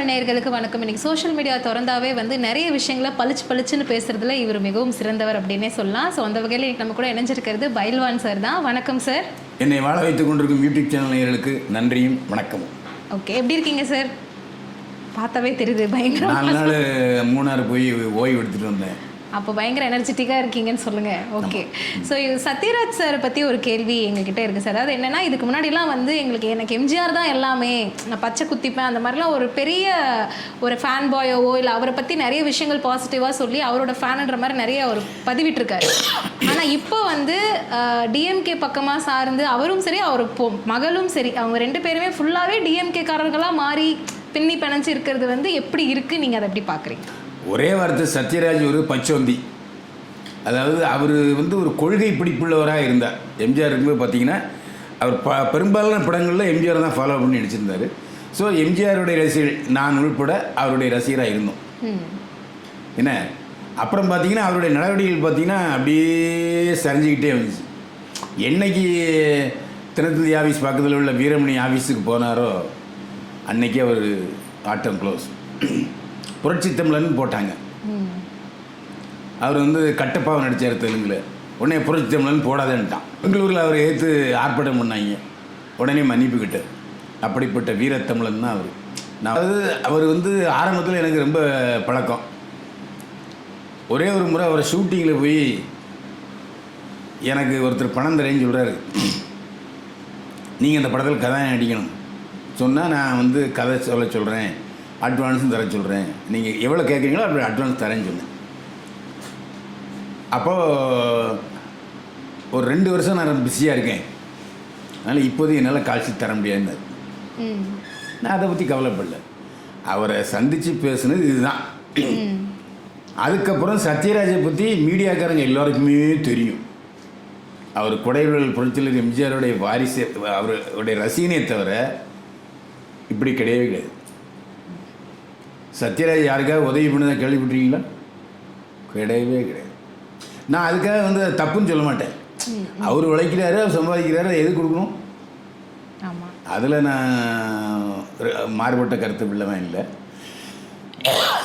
நேயர்களுக்கு வணக்கம். இன்னைக்கு சோஷியல் மீடியா திறந்தாவே வந்து நிறைய விஷயங்களை பளிச்சுன்னு பேசுறதுல இவர் மிகவும் சிறந்தவர் அப்படின்னே சொல்லலாம். ஸோ அந்த வகையில் நம்ம கூட இணைஞ்சிருக்கிறது பைல்வான் சார் தான். வணக்கம் சார். என்னை வாழ வைத்துக் கொண்டிருக்கும் யூடியூப் சேனல் நேயர்களுக்கு நன்றியும் வணக்கமும். ஓகே, எப்படி இருக்கீங்க சார்? பார்த்தாவே தெரியுது பயங்கர. 4 நாள் மூணாறு போய் ஓய்வு எடுத்துகிட்டு வந்தேன். அப்போ பயங்கர எனர்ஜெட்டிக்காக இருக்கீங்கன்னு சொல்லுங்கள். ஓகே, ஸோ சத்யராஜ் சாரை பற்றி ஒரு கேள்வி எங்ககிட்ட இருக்குது சார். அதாவது என்னென்னா, இதுக்கு முன்னாடிலாம் வந்து எனக்கு எம்ஜிஆர் தான் எல்லாமே, நான் பச்சை குத்திப்பேன் அந்த மாதிரிலாம் ஒரு பெரிய ஒரு ஃபேன் பாயோவோ இல்லை அவரை பற்றி நிறைய விஷயங்கள் பாசிட்டிவாக சொல்லி அவரோட ஃபேனுன்ற மாதிரி நிறைய அவர் பதிவிட்டிருக்காரு. ஆனால் இப்போ வந்து டிஎம்கே பக்கமாக சார்ந்து அவரும் சரி அவர் மகளும் சரி அவங்க 2 பேருமே ஃபுல்லாகவே டிஎம்கேக்காரர்களாக மாறி பின்னி பிணைஞ்சு இருக்கிறது வந்து எப்படி இருக்குது? நீங்கள் அதை எப்படி பார்க்குறீங்க? ஒரே வார்த்தை, சத்யராஜ் ஒரு பச்சோந்தி. அதாவது அவர் வந்து ஒரு கொள்கை பிடிப்புள்ளவராக இருந்தார். எம்ஜிஆர் இருக்கும்போது பார்த்தீங்கன்னா அவர் பெரும்பாலான படங்களில் எம்ஜிஆர் தான் ஃபாலோ பண்ணி நடிச்சிருந்தார். ஸோ எம்ஜிஆருடைய ரசிகர்கள், நான் உள்பட அவருடைய ரசிகராக இருந்தோம். என்ன அப்புறம் பார்த்தீங்கன்னா அவருடைய நடவடிக்கைகள் பார்த்தீங்கன்னா அப்படியே சரிஞ்சிக்கிட்டே வந்துச்சு. என்னைக்கு தினத்தந்தி ஆஃபீஸ் பக்கத்தில் உள்ள வீரமணி ஆஃபீஸுக்கு போனாரோ அன்னைக்கு அவர் ஆட்டம் க்ளோஸ். புரட்சி தமிழன் போட்டாங்க. அவர் வந்து கட்டப்பாவை நடித்தார் தெலுங்கில். உடனே புரட்சி தமிழன் போடாதேன்ட்டான். பெங்களூரில் அவர் ஏற்று ஆர்ப்பாட்டம் பண்ணாங்க. உடனே மன்னிப்பு கிட்டார். அப்படிப்பட்ட வீரத்தமிழன் தான் அவர். நான் அவர் வந்து ஆரம்பத்தில் எனக்கு ரொம்ப பழக்கம். ஒரே ஒரு முறை அவரை ஷூட்டிங்கில் போய் எனக்கு ஒருத்தர் பணம் தரேன்னு சொல்கிறாரு. நீங்கள் இந்த படத்தில் கதை நடிக்கணும் சொன்னால் நான் வந்து கதை சொல்கிறேன், அட்வான்ஸும் தர சொல்கிறேன், நீங்கள் எவ்வளோ கேட்குறீங்களோ அப்படி அட்வான்ஸ் தரேன்னு சொன்னேன். அப்போது ஒரு 2 வருஷம் நான் பிஸியாக இருக்கேன், அதனால் இப்போதைக்கு என்னால் காட்சி தர முடியாதுன்னு. நான் அதை பற்றி கவலைப்படல. அவரை சந்தித்து பேசுனது இதுதான். அதுக்கப்புறம் சத்யராஜை பற்றி மீடியாக்காரங்க எல்லோருக்குமே தெரியும். அவர் கொடைவியல் புரட்சியாளர் எம்ஜிஆருடைய வாரிசு, அவருடைய ரசிகனே தவிர இப்படி கிடையவே கிடையாது. சத்யராஜ் யாருக்காக உதவி பண்ணதை கேள்விப்பட்டிருக்கீங்களா? கிடையவே கிடையாது. நான் அதுக்காக வந்து தப்புன்னு சொல்ல மாட்டேன். அவர் உழைக்கிறாரு, அவர் சம்பாதிக்கிறாரு, எது கொடுக்கணும், அதில் நான் மாறுபட்ட கருத்து பிள்ளைவன் இல்லை.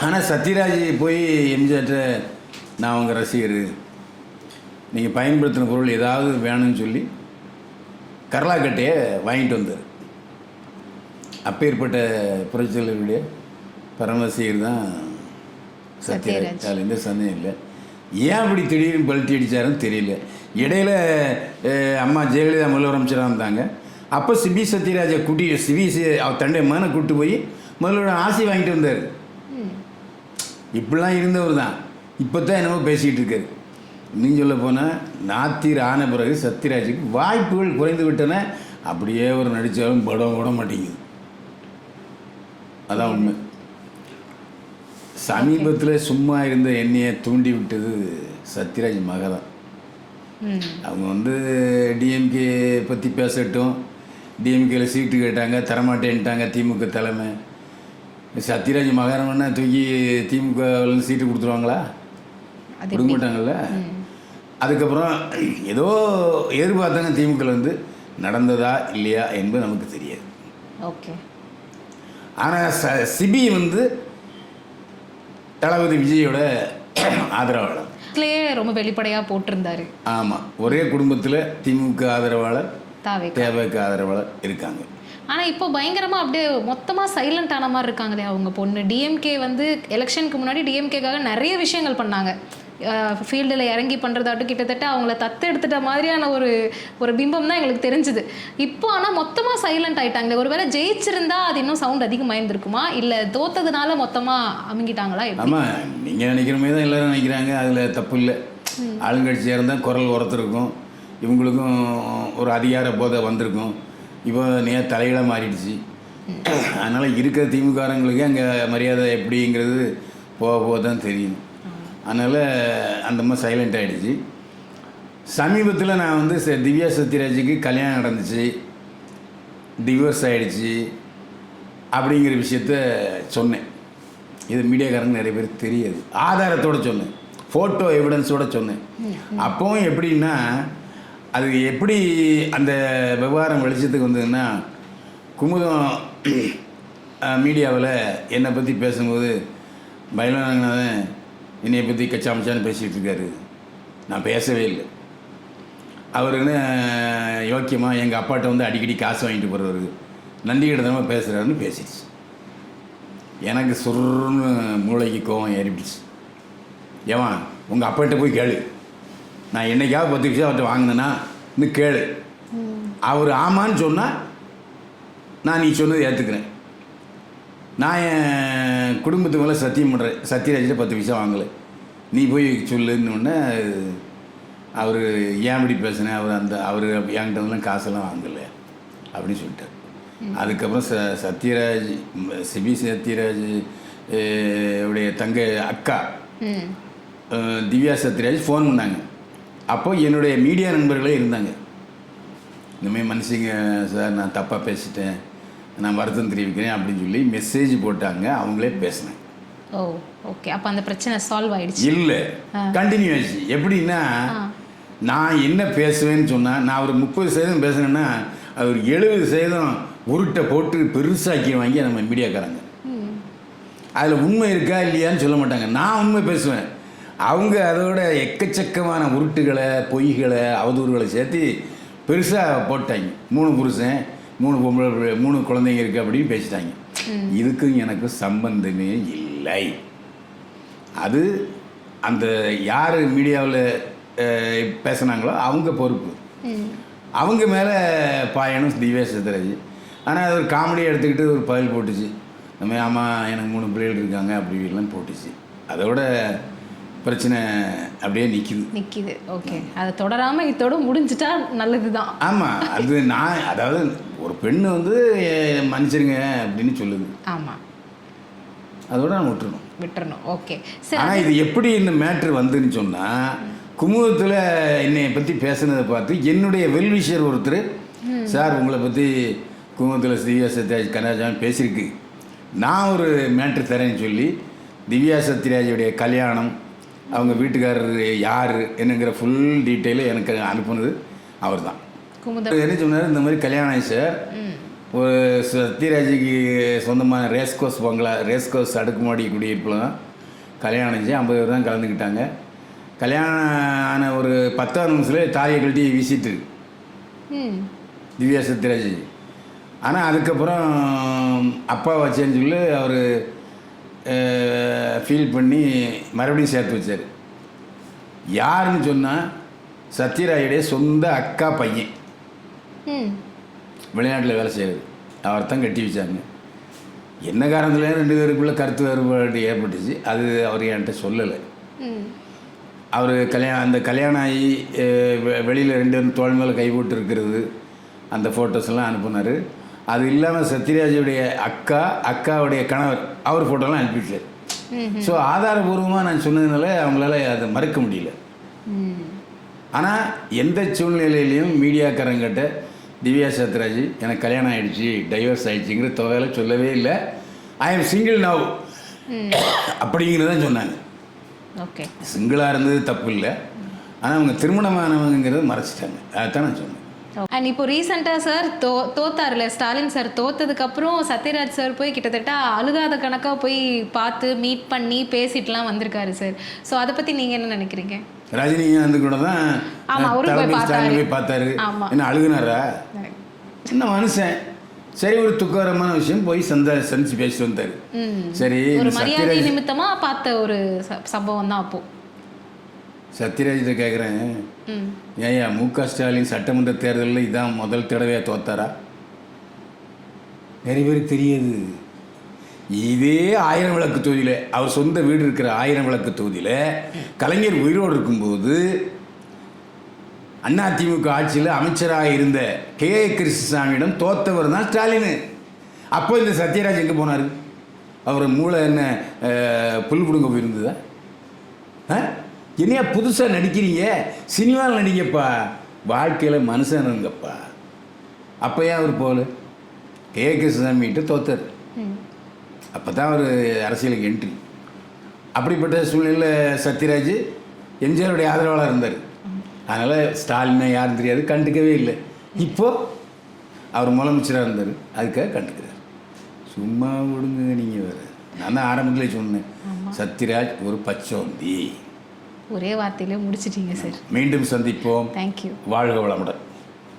ஆனால் சத்யராஜ் போய் எம்ஜிஆர்ட்ட நான் உங்கள் ரசிகர், நீங்கள் பயன்படுத்தின பொருள் ஏதாவது வேணும்னு சொல்லி கரலாக்கட்டையை வாங்கிட்டு வந்தார். அப்பேற்பட்ட புரட்சியாளருடைய பரமரசிகர் தான் சத்யராஜ். அதில் எந்த சந்தேகம் இல்லை. ஏன் அப்படி திடீர்னு பல்ட்டி அடித்தாருன்னு தெரியல. இடையில அம்மா ஜெயலலிதா முதலமைச்சராக இருந்தாங்க. அப்போ சிபி சத்யராஜை சிபி அவர் தன்னுடைய மகனை கூப்பிட்டு போய் முதல்வரோட ஆசை வாங்கிட்டு வந்தார். இப்படிலாம் இருந்தவர் தான். இப்போ தான் என்னவோ பேசிக்கிட்டு இருக்காரு. இன்னும் சொல்ல போனால் நாத்திர ஆன பிறகு சத்யராஜுக்கு வாய்ப்புகள் குறைந்து விட்டன. அப்படியே ஒரு நடித்தாலும் படம் விட மாட்டேங்குது. அதான் உண்மை. சமீபத்தில் சும்மா இருந்த எண்ணெயை தூண்டி விட்டது சத்யராஜ் மக தான். அவங்க வந்து டிஎம்கே பற்றி பேசட்டும், டிஎம்கேல சீட்டு கேட்டாங்க, தரமாட்டேன்ட்டாங்க திமுக தலைமை. சத்யராஜ் மகாராமன்னா தூக்கி திமுகவில் சீட்டு கொடுத்துருவாங்களா? கொடுக்க மாட்டாங்கல்ல. அதுக்கப்புறம் ஏதோ எதிர்பார்த்தாங்க திமுகவில் வந்து நடந்ததா இல்லையா என்பது நமக்கு தெரியாது. ஓகே. ஆனால் சிபி வந்து தளபதி விஜயோட ஆதரவாளர். ரொம்ப வெளிப்படையாக போட்டிருந்தாரு. ஆமாம், ஒரே குடும்பத்தில் திமுக ஆதரவாளர், தேவைக்கு ஆதரவாளர் இருக்காங்க. ஆனால் இப்போ பயங்கரமாக அப்படியே மொத்தமாக சைலண்ட் ஆன மாதிரி இருக்காங்களே அவங்க பொண்ணு. டிஎம்கே வந்து எலெக்ஷனுக்கு முன்னாடி டிஎம்கேக்காக நிறைய விஷயங்கள் பண்ணாங்க. ஃபீல்டில் இறங்கி பண்ணுறதாட்டும் கிட்டத்தட்ட அவங்கள தத்து எடுத்துட்ட மாதிரியான ஒரு பிம்பம் தான் எங்களுக்கு தெரிஞ்சுது. இப்போ ஆனால் மொத்தமாக சைலண்ட் ஆகிட்டாங்களே. ஒரு வேளை ஜெயிச்சிருந்தா அது இன்னும் சவுண்ட் அதிகமாக இருந்திருக்குமா, இல்லை தோத்ததுனால மொத்தமாக அமுங்கிட்டாங்களா? ஆமாம், நீங்கள் நினைக்கிற மாதிரி தான் எல்லோரும் நினைக்கிறாங்க. அதில் தப்பு இல்லை. ஆளுங்கட்சியாக இருந்தால் குரல் உரத்துருக்கும், இவங்களுக்கும் ஒரு அதிகார போதை வந்திருக்கும். இப்போ தலையில மாறிடுச்சு. அதனால் இருக்கிற திமுகங்களுக்கு அங்கே மரியாதை எப்படிங்கிறது போக தான் தெரியும். அதனால் அந்த மாதிரி சைலண்ட் ஆகிடுச்சு. சமீபத்தில் நான் வந்து திவ்யா சத்யராஜுக்கு கல்யாணம் நடந்துச்சு, டிவோர்ஸ் ஆகிடுச்சு அப்படிங்கிற விஷயத்த சொன்னேன். இது மீடியாக்காரங்க நிறைய பேர் தெரியாது. ஆதாரத்தோடு சொன்னேன், ஃபோட்டோ எவிடன்ஸோடு சொன்னேன். அப்போவும் எப்படின்னா, அது எப்படி அந்த விவகாரம் வெளிச்சத்துக்கு வந்ததுன்னா, குமுதம் மீடியாவில் என்னை பற்றி பேசும்போது பைலநாதன் என்னை பற்றி கச்சாமச்சான்னு பேசிகிட்டு இருக்காரு. நான் பேசவே இல்லை. அவர் என்ன யோக்கியமாக எங்கள் அப்பாட்ட வந்து அடிக்கடி காசு வாங்கிட்டு போகிறவர், நன்றி கிடத்தமாக பேசுகிறாருன்னு பேசிடுச்சு. எனக்கு சுருன்னு மூளைக்கு கோவம் ஏறிடுச்சு. ஏன் உங்கள் அப்பாட்ட போய் கேளு, நான் என்னைக்காவது 10 விஷயம் அவர்கிட்ட வாங்கினேன்னா இன்னும் கேளு. அவர் ஆமான்னு சொன்னால் நான் நீ சொன்னது ஏற்றுக்கிறேன். நான் என் குடும்பத்து மேலே சத்தியம் பண்ணுறேன், சத்யராஜிட்ட 10 விஷயம் வாங்கலை, நீ போய் சொல்லுன்னொன்னே அவர் ஏன் அப்படி பேசினேன், அவர் என்கிட்டலாம் காசெல்லாம் வாங்கலை அப்படின்னு சொல்லிட்டார். அதுக்கப்புறம் சத்யராஜ் சத்யராஜ் உடைய தங்க அக்கா திவ்யா சத்யராஜ் ஃபோன் பண்ணாங்க. அப்போ என்னுடைய மீடியா நண்பர்களே இருந்தாங்க. இந்தமாதிரி மனுஷங்க சார், நான் தப்பாக பேசிட்டேன், நான் வருத்தம் தெரிவிக்கிறேன் அப்படின்னு சொல்லி மெசேஜ் போட்டாங்க. அவங்களே பேசினாங்க. ஓ ஓகே. அப்போ அந்த பிரச்சனை சால்வ் ஆயிடுச்சு? இல்லை, கண்டினியூ ஆச்சு. எப்படின்னா, நான் என்ன பேசுவேன்னு சொன்னால், நான் ஒரு 30% பேசுனேன்னா அது ஒரு 70% உருட்டை போட்டு பெருசாக்கி வாங்கி நம்ம மீடியாக்காரங்க. அதில் உண்மை இருக்கா இல்லையான்னு சொல்ல மாட்டாங்க. நான் உண்மை பேசுவேன், அவங்க அதோட எக்கச்சக்கமான உருட்டுகளை, பொய்களை, அவதூறுகளை சேர்த்து பெருசாக போட்டாங்க. 3 புருஷன், 3 பொம்பளை, 3 குழந்தைங்க இருக்குது அப்படின்னு பேசிட்டாங்க. இதுக்கும் எனக்கு சம்பந்தமே இல்லை. அது அந்த யார் மீடியாவில் பேசுனாங்களோ அவங்க பொறுப்பு, அவங்க மேலே பாயணும் திவ்யா சத்யராஜ். ஆனால் அது ஒரு காமெடியாக எடுத்துக்கிட்டு ஒரு பதில் போட்டுச்சு. நம்ம ஆமாம் எனக்கு 3 பிள்ளைகள் இருக்காங்க அப்படி இப்படிலாம் போட்டுச்சு. அதோட பிரச்சனை அப்படியே நிற்கிது. ஓகே, அதை தொடராமல் இதோட முடிஞ்சிட்டா நல்லது தான். ஆமாம், அது நான் அதாவது ஒரு பெண்ணு வந்து மன்னிச்சிருங்க அப்படின்னு சொல்லுது. ஆமாம், அதோட நான் விட்டுறணும். ஓகே. ஆனால் இது எப்படி இந்த மேட்ரு வந்துன்னு சொன்னால், குமுதத்தில் என்னை பற்றி பேசுனதை பார்த்து என்னுடைய வெல்விஷர் ஒருத்தர், சார் உங்களை பற்றி குமுதத்தில் திவ்யா சத்யராஜ் கனராஜான் பேசியிருக்கு, நான் ஒரு மேட்ரு தரேன்னு சொல்லி திவ்யா சத்யராஜுடைய கல்யாணம், அவங்க வீட்டுக்காரர் யார் என்னங்கிற ஃபுல் டீட்டெயிலை எனக்கு அனுப்புனது அவர் தான். என்ன சொன்னார், இந்த மாதிரி கல்யாணம் ஆகி சார், ஒரு சத்யராஜுக்கு சொந்தமான ரேஸ்கோஸ் பங்களா, ரேஸ்கோஸ் அடுக்குமாடி குடியிருப்பில் தான் கல்யாணம் ஆச்சு. 50 பேர் தான் கலந்துக்கிட்டாங்க. கல்யாணம் ஆன ஒரு 10ஆவது நிமிஷத்தில் தாலியை கழட்டி வீசிட்டு திவ்யா சத்யராஜ். ஆனால் அதுக்கப்புறம் அப்பா வச்சேன்னு சொல்லி அவர் ஃபீல் பண்ணி மறுபடியும் சேர்த்து வச்சார். யாருன்னு சொன்னால் சத்யராஜுடைய சொந்த அக்கா பையன், வெளிநாட்டில் வேலை செய்கிறது, அவர் தான் கட்டி வச்சாங்க. என்ன காரணத்தில் 2 பேருக்குள்ளே கருத்து வேறுபாடு ஏற்பட்டுச்சு. அது அவர் என்கிட்ட சொல்லலை. அவர் அந்த கல்யாணம் ஆகி வெளியில் 2 பேரும் தோள் மேலே கை போட்டு இருக்கிறது, அந்த ஃபோட்டோஸ்லாம் அனுப்புனார். அது இல்லாமல் சத்யராஜுடைய அக்காவுடைய கணவர், அவர் ஃபோட்டோலாம் அனுப்பிட்டார். ஸோ ஆதாரபூர்வமாக நான் சொன்னதுனால அவங்களால அதை மறுக்க முடியல. ஆனால் எந்த சூழ்நிலையிலையும் மீடியாக்காரங்கிட்ட திவ்யா சத்யராஜ் எனக்கு கல்யாணம் ஆகிடுச்சு, டைவர்ஸ் ஆகிடுச்சிங்கிற தொகையில சொல்லவே இல்லை. ஐ எம் சிங்கிள் நவ் அப்படிங்கிறதான் சொன்னாங்க. ஓகே, சிங்கிளாக இருந்தது தப்பு இல்லை, ஆனால் அவங்க திருமணமானவங்கிறத மறைச்சிட்டாங்க. அதுதான் நான் சொன்னேன். அண்ட் இப்போ ரீசெண்டாக சார் தோத்தார்ல, ஸ்டாலின் சார் தோத்ததுக்கப்புறம் சத்யராஜ் சார் போய் கிட்டத்தட்ட அழுகாத கணக்காக போய் பார்த்து மீட் பண்ணி பேசிட்டுலாம் வந்திருக்காரு சார். ஸோ அதை பற்றி நீங்கள் என்ன நினைக்கிறீங்க? ரஜினிகாந்த் கூட தான் போய் பார்த்தாரு. என்ன அழுகுனாரா? சின்ன மனுஷன், சரி ஒரு துக்ககரமான விஷயம் போய் சந்திச்சு பேசிட்டு வந்தார். சரி, ஒரு மரியாதை நிமித்தமாக பார்த்த ஒரு சம்பவம் தான். அப்போது சத்யராஜிட்ட கேட்குறேன், ஏயா மு.க. ஸ்டாலின் சட்டமன்ற தேர்தலில் இதான் முதல் தடவையாக தோத்தாரா? நிறைய பேருக்கு தெரியாது. இதே 1000 விளக்கு தொகுதியில், அவர் சொந்த வீடு இருக்கிற 1000 விளக்கு தொகுதியில் கலைஞர் உயிரோடு இருக்கும்போது அதிமுக ஆட்சியில் அமைச்சராக இருந்த கே கிருஷ்ணசாமியிடம் தோத்தவர் தான் ஸ்டாலின். அப்போ இந்த சத்யராஜ் எங்கே போனார்? அவர் மூளை என்ன புல் பிடுங்க போயிருந்ததா? என்னையா புதுசாக நடிக்கிறீங்க, சினிமாவில் நடிங்கப்பா, வாழ்க்கையில் மனுஷன் இருங்கப்பா. அப்போ ஏன் அவர் போகல? கே கிருஷ்ணசாமிகிட்ட தோத்தார். அப்போ தான் அவர் அரசியலுக்கு என்ட்ரி. அப்படிப்பட்ட சூழ்நிலையில் சத்யராஜ் எம்ஜிஆருடைய ஆதரவாளர் இருந்தார். அதனால் ஸ்டாலினை யாரும் தெரியாது, கண்டுக்கவே இல்லை. இப்போது அவர் முதலமைச்சராக இருந்தார், அதுக்காக கண்டுக்கிறார். சும்மா விடுங்க நீங்கள் வேறு. நான் தான் ஆரம்பத்திலே சொன்னேன், சத்யராஜ் ஒரு பச்சோந்தி. ஒரே வார்த்தையிலே முடிச்சிட்டீங்க சார். மீண்டும் சந்திப்போம். தேங்க்யூ. வாழ்க வளமுடன்.